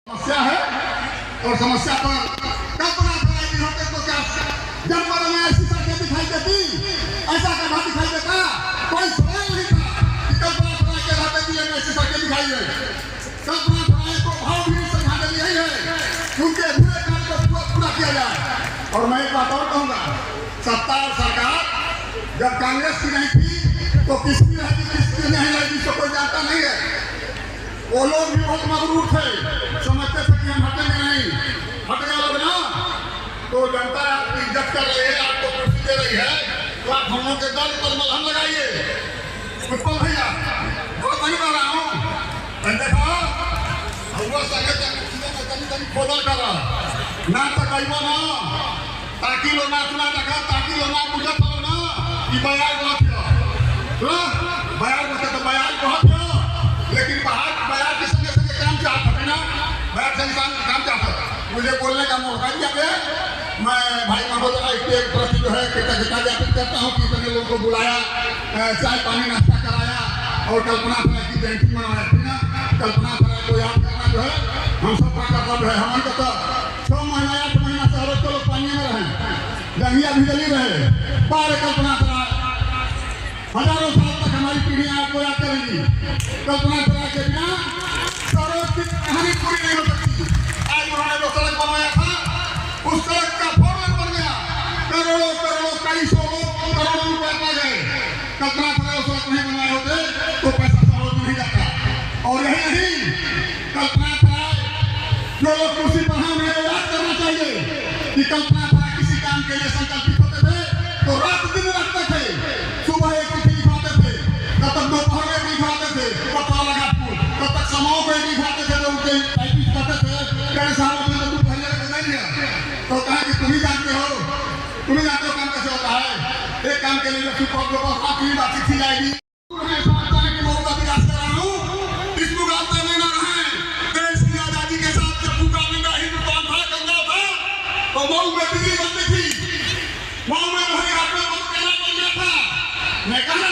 समस्या है और समस्या पर कल्पना कराई होते तो क्या जनपद में ऐसी सड़कें दिखाई देती, ऐसा गड्ढा दिखाई देता, कोई सवाल नहीं था कि कल्पना कराई के रहते दिए में ऐसी सड़कें दिखाई है। कल्पना कराई को भाव भी श्रद्धांजलि यही है कि उनके बुरे काम को पूरा किया जाए। और मैं एक बात और कहूँगा, सत्ता और सरकार जब कांग्रेस की नहीं थी तो किसकी रहेगी किसकी नहीं रहेगी तो कोई जानता नहीं है। वो लोग भी बहुत मगरूर थे, समझते थे कि हम हटेंगे नहीं, हट गए लोग ना तो जनता आपकी इज्जत कर रही है, आपको कुर्सी दे रही है तो आप हम लोग के दल पर मलहम लगाइए। उत्पल भैया बहुत नहीं कर रहा हूँ, देखो खोदल कर रहा ना तो कहो ना ताकि लो ना सुना देखा ताकि लो ना बुझा करो ना कि बयान बहुत बयान बचे तो बयान बहुत लेकिन बयान के संगे संगे काम चाहता है ना, बयान से इंसान काम चाहता है। मुझे बोलने का मौका दिया गया, मैं भाई महोदय के प्रति जो है कृतज्ञता ज्ञापित करता हूँ कि इतने लोगों को बुलाया, चाय पानी नाश्ता कराया और कल्पना सराय की जयंती मनाया थी ना। कल्पना सराय को याद करना जो है हम सबका कर्तव्य है। हमारे तो 6 महीना 8 महीना से हर रोज लोग पानी में रहे, जंगिया भी जली रहे, बाहर कल्पना सराय हजारों साल तक हमारी पीढ़ियां आपको याद करेंगी। कल्पना सराय के बिना सड़क की कहानी पूरी नहीं हो सकती। आज उन्होंने जो सड़क बनवाया था उस सड़क का फॉर्मेट बन गया, करोड़ों करोड़ों कई सौ लोग करोड़ों रुपए पा गए। कल्पना सराय सड़क नहीं बनवाए होते तो पैसा सरोज नहीं जाता। और यही नहीं, कल्पना सराय जो लोग कुर्सी पर हैं उन्हें याद करना चाहिए कि कल्पना सराय किसी काम के लिए संकल्पित होते थे तो रात दिन रखते थे, सुबह एक चिट्ठी लिखवाते थे, तब तक दोपहर में लिखवाते थे, पता लगा तब तक समाओं को लिखवाते थे तो उनके टाइपिस्ट करते थे। कई सालों से तो पहले नहीं है तो कहा कि तुम ही जानते हो काम कैसे होता है। एक काम के लिए आपकी बात चिट्ठी जाएगी, समझता है कि मैं उसका विकास कर रहा हूँ, इस मुकाबले में न रहे। देश की आजादी के साथ जब मुकाबला हिंदुस्तान था गंगा था तो मऊ में बिजली बनती थी, मऊ में वही आपने बहुत कहना बन गया था। मैं कहना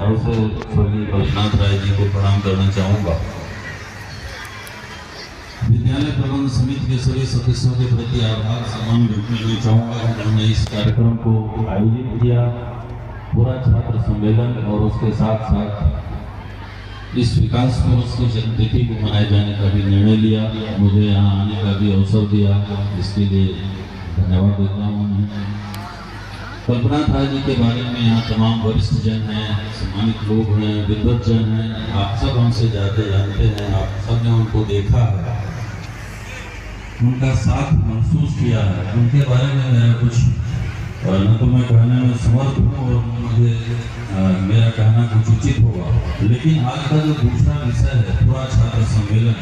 ऐसे स्वर्गीय कल्पनाथ राय जी को प्रणाम करना चाहूँगा। विद्यालय प्रबंध समिति के सभी सदस्यों के प्रति आभार सम्मान व्यक्त करना चाहूँगा। उन्होंने इस कार्यक्रम को आयोजित किया, पूरा छात्र सम्मेलन और उसके साथ साथ इस विकास कोर्स की जन्मतिथि को मनाए जाने का भी निर्णय लिया, मुझे यहाँ आने का भी अवसर दिया, इसके लिए धन्यवाद देता हूँ। कल्पना राय जी के बारे में यहाँ तमाम वरिष्ठ जन हैं, सम्मानित लोग हैं, विद्वत जन हैं, आप सब हमसे ज़्यादा जानते हैं, आप सबने उनको देखा है, उनका साथ महसूस किया है। उनके बारे में मेरा कुछ न तो मैं कहने में समर्थ हूँ और मुझे मेरा कहना कुछ उचित होगा, लेकिन आज का जो दूसरा विषय है पूरा छात्र सम्मेलन,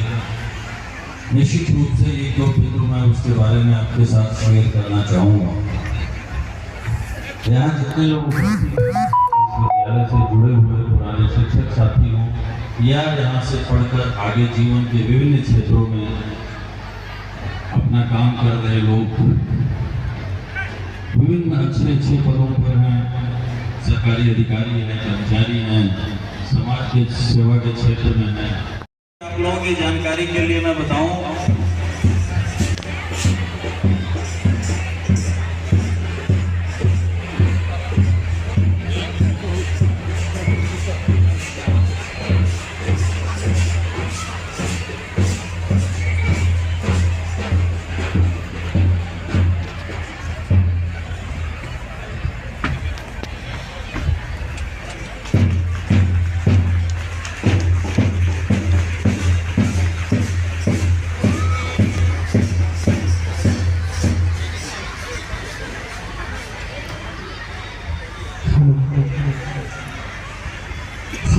निश्चित रूप से एक दो बिंदु मैं उसके बारे में आपके साथ शेयर करना चाहूँगा। यहाँ जितने लोग विद्यालय से जुड़े हुए पुराने शिक्षक साथी हों या यहाँ से पढ़कर आगे जीवन के विभिन्न क्षेत्रों में अपना काम कर रहे लोग विभिन्न अच्छे पदों पर हैं, सरकारी अधिकारी हैं, कर्मचारी हैं, समाज के सेवा के क्षेत्र में हैं। आप लोगों की जानकारी के लिए मैं बताऊं,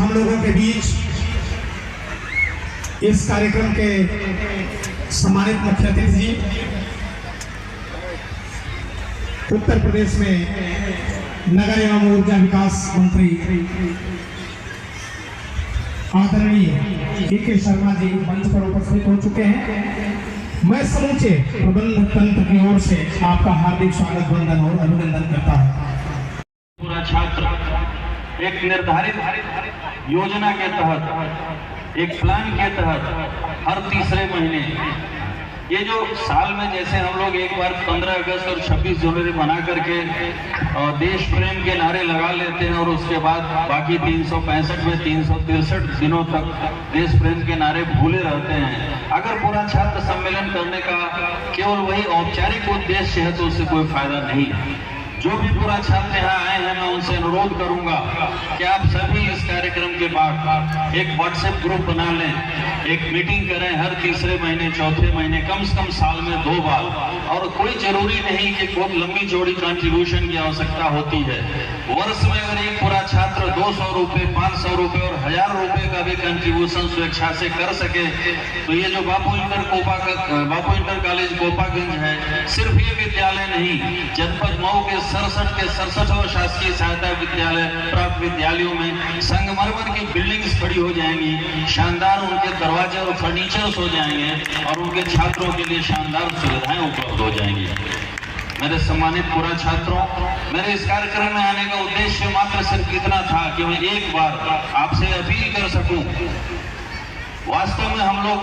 हम लोगों के बीच इस कार्यक्रम के सम्मानित मुख्य अतिथि जी, उत्तर प्रदेश में नगर एवं ऊर्जा विकास मंत्री आदरणीय के शर्मा जी मंच पर उपस्थित हो चुके हैं। मैं समूचे प्रबंधन तंत्र की ओर से आपका हार्दिक स्वागत, वंदन और अभिनंदन करता हूं। पूरा छात्र एक निर्धारित योजना के तहत, एक प्लान के तहत हर तीसरे महीने, ये जो साल में जैसे हम लोग एक बार 15 अगस्त और 26 जनवरी बना करके देश प्रेम के नारे लगा लेते हैं और उसके बाद बाकी 365 में 363 दिनों तक देश प्रेम के नारे भूले रहते हैं। अगर पूरा छात्र सम्मेलन करने का केवल वही औपचारिक उद्देश्य है तो उससे कोई फायदा नहीं है। जो भी पूरा छात्र यहाँ आए हैं, मैं उनसे अनुरोध करूंगा कि आप सभी इस कार्यक्रम के बाद एक व्हाट्सएप ग्रुप बना लें, एक मीटिंग करें हर तीसरे महीने, चौथे महीने, कम से कम साल में 2 बार। और कोई जरूरी नहीं कि बहुत लंबी चौड़ी कंट्रीब्यूशन की आवश्यकता होती है। वर्ष में अगर एक पूरा छात्र 200 रुपये, 500 रुपये और 1000 रुपये का भी कंट्रीब्यूशन स्वेच्छा से कर सके तो ये जो बापू इंटर कॉलेज कोपागंज है, सिर्फ ये विद्यालय नहीं, जनपद मऊ के 67 शासकीय सहायता विद्यालय प्राप्त विद्यालयों में संगमरमर की बिल्डिंग्स खड़ी हो जाएंगी, शानदार उनके दरवाजे और फर्नीचर्स हो जाएंगे और उनके छात्रों के लिए शानदार सुविधाएं उपलब्ध हो जाएंगी। मेरे सम्मानित पूरा छात्रों, मेरे इस कार्यक्रम में आने का उद्देश्य मात्र सिर्फ इतना था कि मैं एक बार आपसे अपील कर सकूं। वास्तव में हम लोग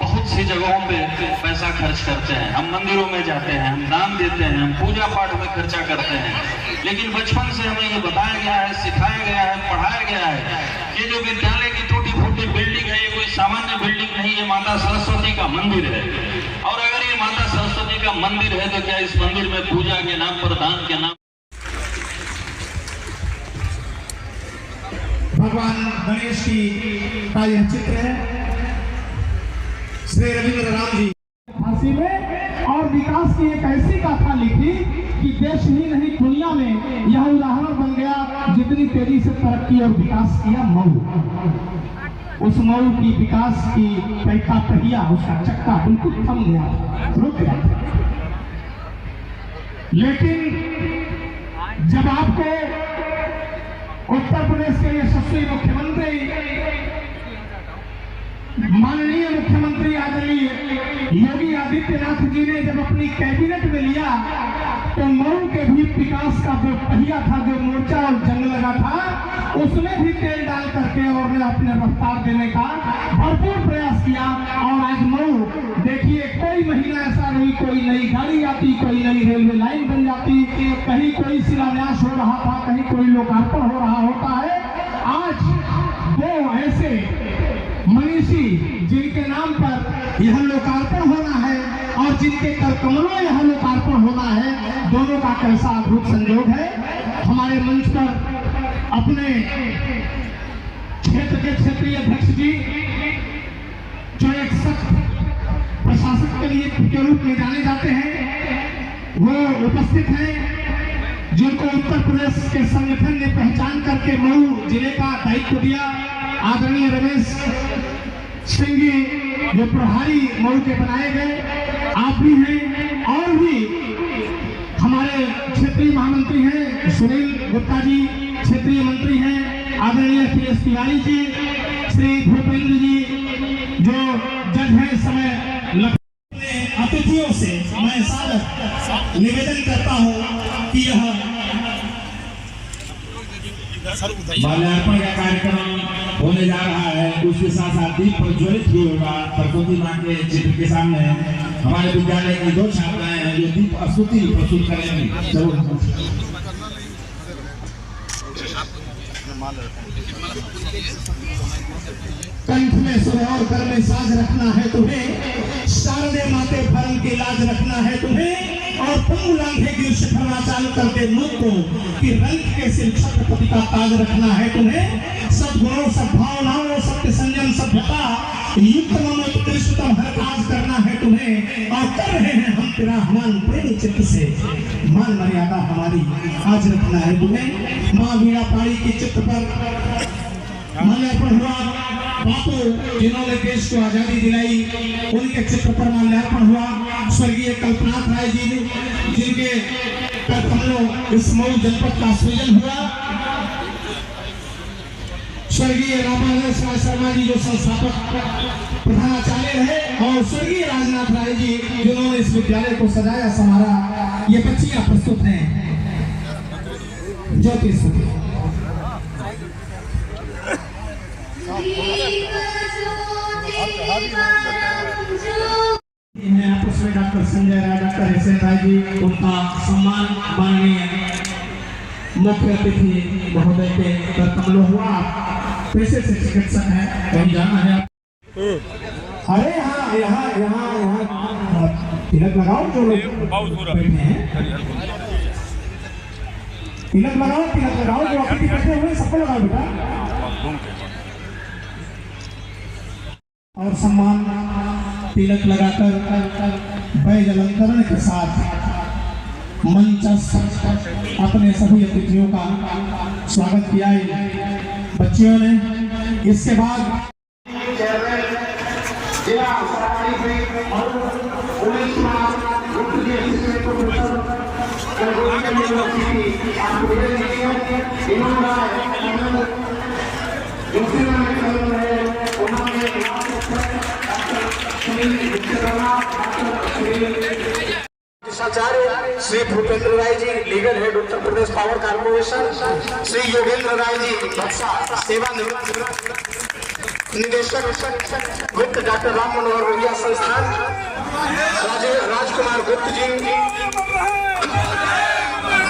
बहुत सी जगहों पे पैसा खर्च करते हैं, हम मंदिरों में जाते हैं, हम दान देते हैं, हम पूजा पाठ में खर्चा करते हैं, लेकिन बचपन से हमें ये बताया गया है, सिखाया गया है, पढ़ाया गया है कि जो विद्यालय की टूटी फूटी बिल्डिंग है, ये कोई सामान्य बिल्डिंग नहीं, ये माता सरस्वती का मंदिर है। और अगर ये माता सरस्वती का मंदिर है तो क्या इस मंदिर में पूजा के नाम पर, दान के नाम, भगवान गणेश की का यह चित्र है, श्री रविंद्र राम जी फांसी में, और विकास की एक ऐसी गाथा लिखी कि देश ही नहीं दुनिया में यह उदाहरण बन गया, जितनी तेजी से तरक्की और विकास किया मऊ। उस मऊ की विकास की पैका पहिया, उसका चक्का बिल्कुल थम गया, रुक गया। लेकिन जब आपको उत्तर प्रदेश के यशस्वी मुख्यमंत्री, माननीय मुख्यमंत्री आदरणीय योगी आदित्यनाथ जी ने जब अपनी कैबिनेट में लिया तो मऊ के भी विकास का जो पहिया था, जो मोर्चा और जंग लगा था, उसमें भी तेल डाल करके और अपने रफ्तार देने का भरपूर प्रयास किया। और आज मऊ देखिए, कोई महीना ऐसा नहीं कोई नई गाड़ी आती, कोई नई रेलवे लाइन बन जाती, कहीं कोई शिलान्यास हो रहा था, कहीं कोई लोकार्पण हो रहा होता है। आज 2 ऐसे मनीषी जिनके नाम पर यह लोकार्पण होना है और जिनके कर कमलों यह लोकार्पण होना है, दोनों का कैसा अद्भुत संयोग है। हमारे मंच पर अपने क्षेत्र के क्षेत्रीय अध्यक्ष जी, जो एक सख्त प्रशासक के रूप में जाने जाते हैं, वो उपस्थित हैं, जिनको उत्तर प्रदेश के संगठन ने पहचान करके मऊ जिले का दायित्व दिया। आदरणीय रमेश सिंह जी जो प्रभारी मऊ के बनाए गए, आप भी हैं, और भी हमारे क्षेत्रीय महामंत्री हैं सुनील गुप्ता जी, क्षेत्रीय मंत्री हैं आदरणीय अखिलेश तिवारी जी, श्री भूपेंद्र जी जो जज हैं इस समय। अतिथियों से मैं सादर निवेदन करता हूं कि यह माल्यार्पण का कार्यक्रम होने जा रहा है, उसके साथ साथ दीप प्रज्वलित भी होगा। सरस्वती मां के चित्र के सामने हमारे विद्यालय की 2 छात्राएं हैं जो दीप स्तुति प्रस्तुत करेंगी। चलो कंठ में सुर और कर में साज रखना है तुम्हें, शारदे माते भरम की लाज रखना है तुम्हें, और पंगु लांघे गिर शिखराचाल करके मुख को कि रंग के सिर छत्रपति का ताज रखना है तुम्हें। सद्गुणों, सद्भावनाओं, सत्य संयम, सभ्यता युक्त ममोत्कृष्टतम हर काज करना है तुम्हें, और कर रहे हैं हम तेरा मान प्रेमी चित्त से, मान मर्यादा हमारी आज रखना है तुम्हें। माँ वीणा पाणी के चित्र पर माल्यार्पण हुआ। बापू जिन्होंने देश को आजादी दिलाई, उनके चित्र पर माल्यार्पण हुआ। स्वर्गीय कल्पनाथ राय जी जिनके कमलों इस मऊ जनपद का सृजन हुआ। स्वर्गीय रामानंद राय शर्मा जी जो संस्थापक प्रधानाचार्य रहे, और स्वर्गीय राजनाथ राय जी जिन्होंने इस विद्यालय को सजाया संवारा। ये बच्चियां प्रस्तुत हैं। ज्योति स्तुति। इन्हें आपस में doctor Sanjay Rai, doctor S Rai ji, उनका सम्मान माननीय मुख्य अतिथि महोदय के कर कमलों हुआ। पैसे से चिकित्सक है, कहीं जाना है। अरे हाँ, यहाँ यहाँ यहाँ तिलक लगाओ जो लोग बैठे हैं, तिलक लगाओ जो अतिथि बैठे हुए सबको लगाओ बेटा। और सम्मान तिलक लगाकर बैज अलंकरण के साथ मंचस्थ अपने सभी अतिथियों का स्वागत किया बच्चियों ने। इसके बाद आचार्य Shri Bhupendra Rai ji, legal head Uttar Pradesh power corporation, Shri Yogendra Rai ji बक्सा सेवा निदेशक गुप्त, डॉक्टर राम मनोहर लोहिया संस्थान, राजकुमार गुप्त जी,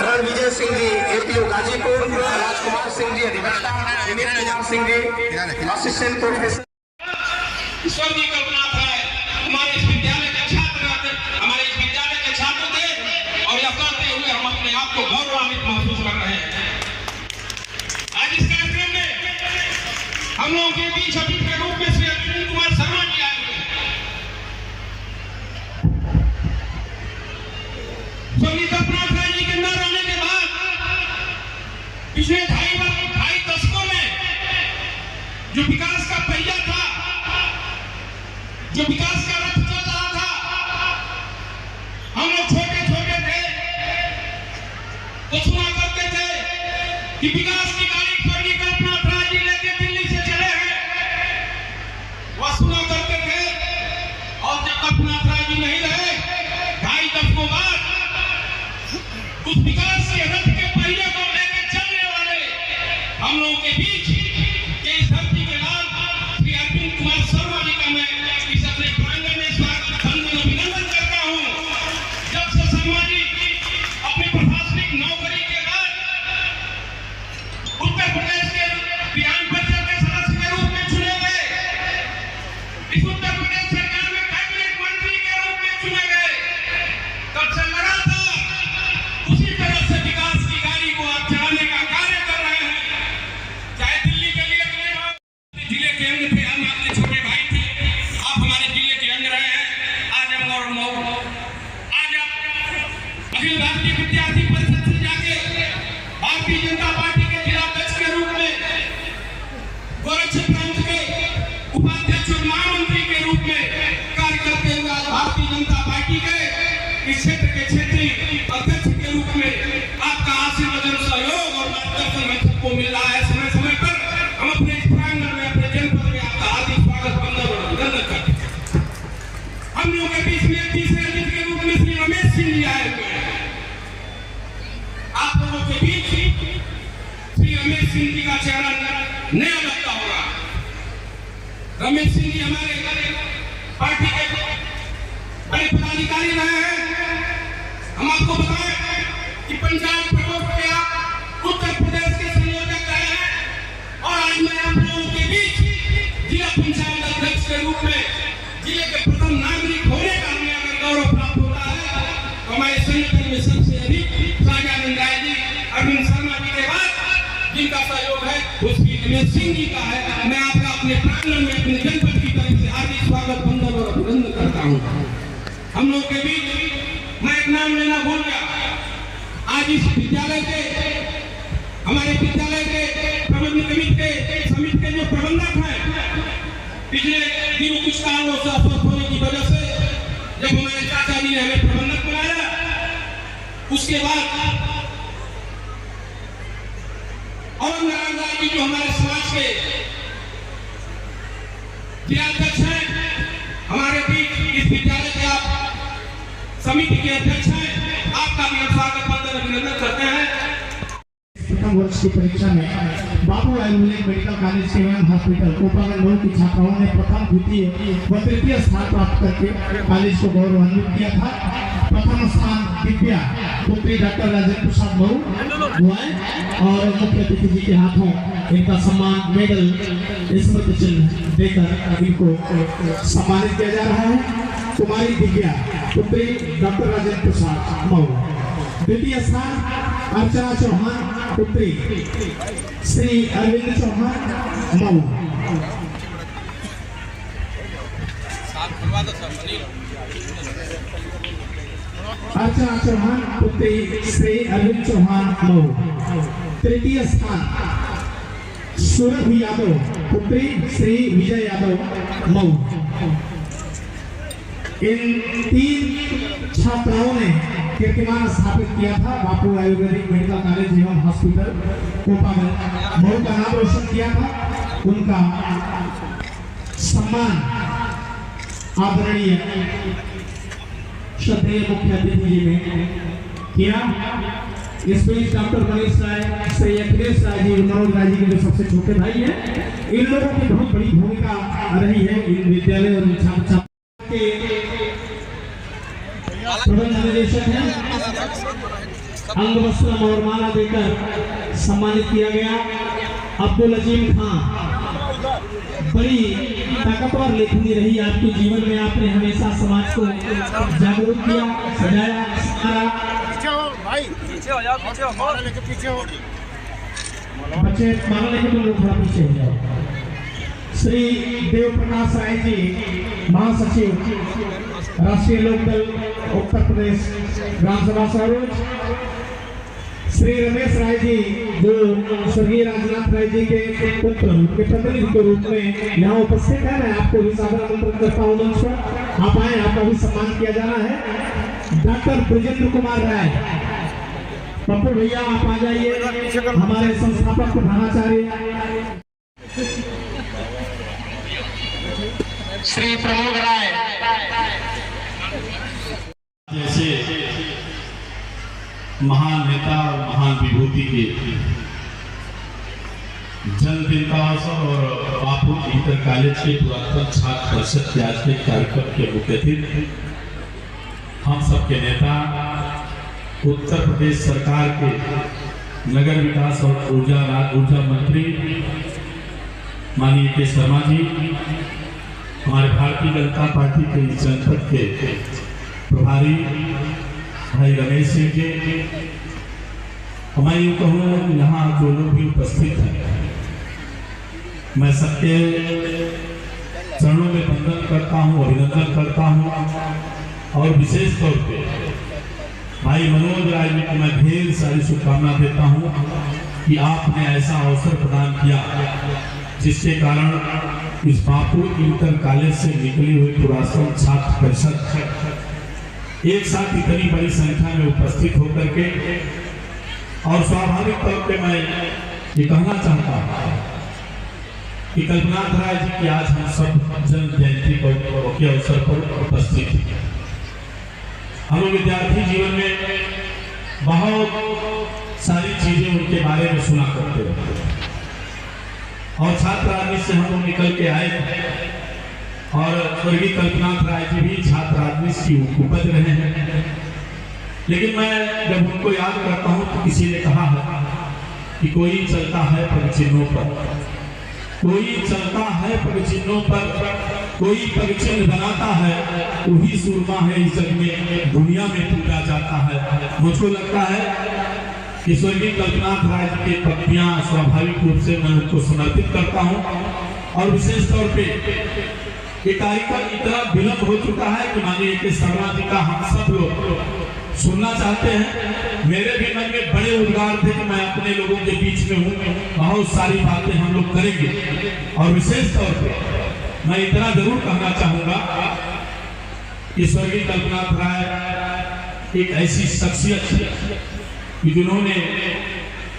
रणविजय सिंह जी एपीओ गाजीपुर, राजकुमार सिंह जी अधिवक्ता, विनीत कुमार सिंह जी असिस्टेंट प्रोफेसर। स्वर्गीय कल्पनाथ राय हमारे इस विद्यालय के छात्र थे, और यह करते हुए हम अपने आप को गौरवान्वित महसूस कर रहे हैं। आज इस कार्यक्रम में हम लोगों के बीच अतिथि के रूप में श्री अर्जुन कुमार शर्मा जी आए हुए हैं। स्वर्गीय कल्पनाथ राय जी के न रहने के बाद पिछले ढाई दशकों में जो विकास का पहिया था, जो विकास का रथ चल रहा था, हम लोग छोटे छोटे थे तो सुना करते थे कि विकास की गाड़ी स्वर्गीय कल्पनाथ राय जी लेके दिल्ली से चले हैं, वह सुना करते थे। और जब कल्पनाथ राय जी नहीं रहे, 2.5 दशकों बाद उस विकास के रथ के पहिए को लेकर चलने वाले हम लोगों के बीच के इस धरती के लाल श्री अर्जुन कुमार शर्मा जी का मैं इस अपने प्रांगण में स्वागत अभिनंदन करता हूं। जब से शर्मा जी अपनी प्रशासनिक नौकरी के बाद उत्तर प्रदेश के विधान परिषद के सदस्य के रूप में चुने गए, इस उत्तर प्रदेश सरकार में कैबिनेट मंत्री के रूप में चुने गए, तब से लगातार उसी तरह से विकास की गाड़ी को आप चलाने का कार्य कर रहे हैं। चाहे दिल्ली के लिए जिले के अंग थे, हम आपके छोटे भाई थे, आप हमारे जिले के अंग रहे हैं। आज हम और मऊ, आज आप अखिल भारतीय विद्यार्थी परिषद से जाके भारतीय जनता पार्टी के जिला अध्यक्ष के रूप में, गोरक्ष प्रांत के उपाध्यक्ष और महामंत्री के रूप में कार्य करते हुए आज भारतीय जनता पार्टी के इस क्षेत्र के क्षेत्रीय अध्यक्ष के रूप में आपका आशीर्वाद, सहयोग और मार्गदर्शन में सबको मिल रहा है। समय समय पर हम अपने इस प्रांगण में, अपने जनपद में आपका हार्दिक स्वागत वंदन और अभिनंदन करते हैं। हम लोगों के बीच में तीसरे अतिथि के रूप में श्री रमेश सिंह जी आए हुए हैं। आप लोगों के बीच श्री रमेश सिंह जी का चेहरा नया लगता होगा। रमेश सिंह जी हमारे पार्टी के बड़े पदाधिकारी रहे हैं। हम आपको बताएं कि पंचायत प्रकोष्ठ के आप उत्तर प्रदेश के संयोजक रहे हैं, और आज मैं आप लोगों के बीच जिला पंचायत अध्यक्ष के रूप में जिले के प्रथम नागरिक होने का हमें अगर गौरव प्राप्त होता है, तो हमारे संगठन में सबसे अधिक साजानंद राय जी, अरविंद शर्मा जी के बाद जिनका सहयोग है वो श्री रमेश सिंह जी का है। मैं आपका अपने प्रांगण में, अपने जनपद की तरफ से हार्दिक स्वागत, वंदन और अभिनंदन करता हूँ। हम लोग के बीच मैं एक नाम लेना भूल गया। आज इस विद्यालय के, हमारे विद्यालय के प्रबंधन समिति के के जो प्रबंधक हैं, पिछले दिनों कुछ कारणों से अस्वस्थ होने की वजह से जब हमारे चाचा जी ने हमें प्रबंधक बनाया, उसके बाद अमर नारायण राय जी जो हमारे समाज के जिलाध्यक्ष हैं, हमारे बीच इस विद्यालय के आप समिति के अध्यक्ष हैं, आपका भी हम स्वागत वंदन अभिनंदन करते हैं। प्रथम वर्ष की परीक्षा में बाबू आयुर्वेदिक मेडिकल कॉलेज के एवं हॉस्पिटल कोपा में 9 की छात्राओं ने प्रथम, द्वितीय व तृतीय स्थान प्राप्त करके कॉलेज को गौरवान्वित किया था। प्रथम स्थान दिव्या पुत्री डॉक्टर राजेंद्र प्रसाद मऊ हुआ है और मुख्य अतिथि जी के हाथों इनका सम्मान मेडल स्मृति चिन्ह देकर इनको सम्मानित किया जा रहा है। कुमारी दिव्या पुत्री डॉक्टर राजेंद्र प्रसाद मऊ। द्वितीय स्थान अर्चना चौहान पुत्री श्री अरविंद चौहान मऊ। अर्चना चौहान पुत्री श्री अरविंद चौहान मऊ। तृतीय स्थान सूरभ यादव पुत्री श्री विजय यादव मऊ। इन 3 छात्राओं ने कीर्तिमान स्थापित किया था बापू आयुर्वेदिक मेडिकल कॉलेज एवं हॉस्पिटल कोपा में, मऊ का नाम रोशन किया था। उनका सम्मान आदरणीय श्रद्धेय मुख्य अतिथि जी ने किया। इस बीच डॉक्टर मनीष राय, श्री अखिलेश राय जी, मनोज राय जी के जो सबसे छोटे भाई हैं, इन लोगों की बहुत बड़ी भूमिका रही है इन विद्यालय और छात्र छात्रा के प्रबंध निदेशक हैं। अंग वस्त्र और माला देकर सम्मानित किया गया। अब्दुल अजीम खान, बड़ी ताकतवर लेखनी रही आपके जीवन में, आपने हमेशा समाज को जागरूक किया, सजाया, बच्चे माला लेके तो लोग थोड़ा पीछे हो जाओ। श्री देव प्रकाश राय जी, महासचिव राष्ट्रीय लोकदल उत्तर प्रदेश ग्राम सभा सरोज। श्री रमेश राय जी जो स्वर्गीय राजनाथ राय जी के पुत्र के प्रतिनिधि के रूप में यहाँ उपस्थित है, मैं आपको भी सादर आमंत्रित करता हूँ मंच पर। आप आए, आपका भी सम्मान किया जाना है। डॉक्टर ब्रजेंद्र कुमार राय, पप्पू भैया आप आ जाइए, हमारे संस्थापक प्रधानाचार्य। श्री प्रमोद राय जैसे महान नेता और महान विभूति के जन्मदिन का अवसर और बापू इंटर कॉलेज के पुरातन छात्र परिषद के आज के कार्यक्रम के मुख्य अतिथि, हम सबके नेता, उत्तर प्रदेश सरकार के नगर विकास और ऊर्जा मंत्री माननीय के शर्मा जी, हमारे भारतीय जनता पार्टी के जनपद के प्रभारी भाई रमेश सिंह जी, मैं यूँ कहूँगा कि यहाँ जो लोग भी उपस्थित हैं, मैं सबके चरणों में वंदन करता हूँ, अभिनंदन करता हूँ और विशेष तौर पे भाई मनोज राय जी को मैं ढेर सारी शुभकामना देता हूँ कि आपने ऐसा अवसर प्रदान किया जिसके कारण इस बापू इंटर कॉलेज से निकली हुई पुरातन छात्र परिषद एक साथ इतनी बड़ी संख्या में उपस्थित होकर के, और स्वाभाविक तौर पे मैं ये कहना चाहता हूँ कि कल्पनाथ राय जी की आज हम सब जन्म जयंती के अवसर पर उपस्थित हैं। हम विद्यार्थी जीवन में बहुत सारी चीजें उनके बारे में सुना करते रहते हैं और छात्र राजनीति से हम लोग निकल के आए थे और स्वर्गीय कल्पनाथ राय जी भी छात्र राजनीति की उपज रहे हैं। लेकिन मैं जब उनको याद करता हूँ तो किसी ने कहा है कि कोई चलता है पगचिन्हों पर, कोई चलता है पगचिन्हों पर, कोई पगचिन्ह बनाता है, वही सुरमा है इस जग में, दुनिया में पूजा जाता है। मुझको लगता है कि स्वर्गीय कल्पनाथ राय जी की पंक्तियां स्वाभाविक रूप से मैं उनको समर्पित करता हूं और विशेष तौर पे ये कार्यक्रम इतना विलंब हो चुका है कि माननीय के शर्मा जी का हम सब लोग सुनना चाहते हैं। मेरे भी मन में बड़े उद्गार थे कि मैं अपने लोगों के बीच में हूँ, बहुत सारी बातें हम लोग करेंगे। और विशेष तौर पे मैं इतना जरूर कहना चाहूंगा कि स्वर्गीय कल्पनाथ राय एक ऐसी शख्सियत कि जिन्होंने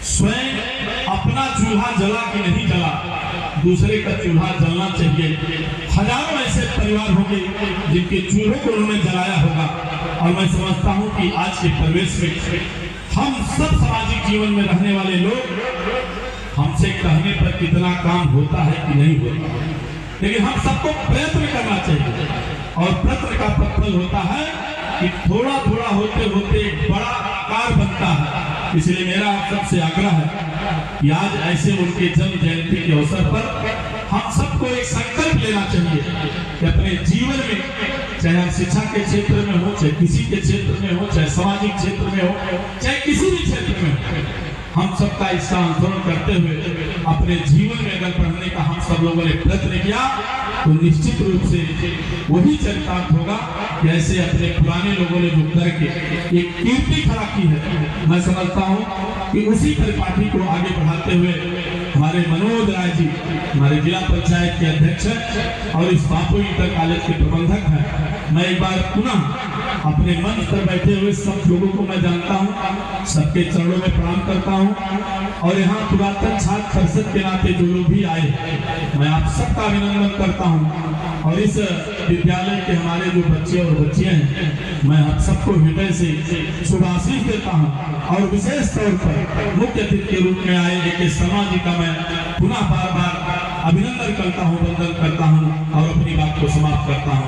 स्वयं अपना चूल्हा जला कि नहीं जला, दूसरे का चूल्हा जलना चाहिए। हजारों ऐसे परिवार होंगे जिनके चूल्हों को उन्होंने जलाया होगा। और मैं समझता हूं कि आज के परिवेश में हम सब सामाजिक जीवन में रहने वाले लोग, हमसे कहने पर कितना काम होता है कि नहीं होता, लेकिन हम सबको प्रयत्न करना चाहिए। और प्रयत्न का फल होता है कि थोड़ा थोड़ा होते होते बड़ा आकार बनता है। इसलिए मेरा आप सबसे आग्रह है कि आज ऐसे उनके जन्म जयंती के अवसर पर हम सबको एक संकल्प लेना चाहिए कि अपने जीवन में, चाहे हम शिक्षा के क्षेत्र में हो, चाहे किसी के क्षेत्र में हो, चाहे सामाजिक क्षेत्र में हो, चाहे किसी भी क्षेत्र में हो, हम सबका इसका अनुसरण करते हुए अपने जीवन में अगर पढ़ने का हम सब लोगों ने प्रयत्न किया तो निश्चित रूप से वही चरितार्थ होगा कि ऐसे अपने पुराने लोगों ने जो करके एक कीर्ति खड़ा की है। मैं समझता हूँ कि उसी परिपाटी को आगे बढ़ाते हुए हमारे मनोज राय जी हमारे जिला पंचायत के अध्यक्ष हैं और इस बापू इंटर कॉलेज के प्रबंधक हैं। मैं एक बार पुनः अपने मंच पर बैठे हुए सब लोगों को मैं जानता हूँ, सबके चरणों में प्रणाम करता हूँ। और यहाँ पुरातन छात्र परिषद के नाते जो लोग भी आए, मैं आप सबका अभिनंदन करता हूँ। और इस विद्यालय के हमारे जो बच्चे और बच्चियां हैं, मैं आप सबको हृदय से शुभाशीष देता हूँ। और विशेष तौर पर मुख्य अतिथि के रूप में आए एक शर्मा जी का मैं पुनः बार बार अभिनंदन करता हूँ, वंदन करता हूँ और अपनी बात को समाप्त करता हूँ।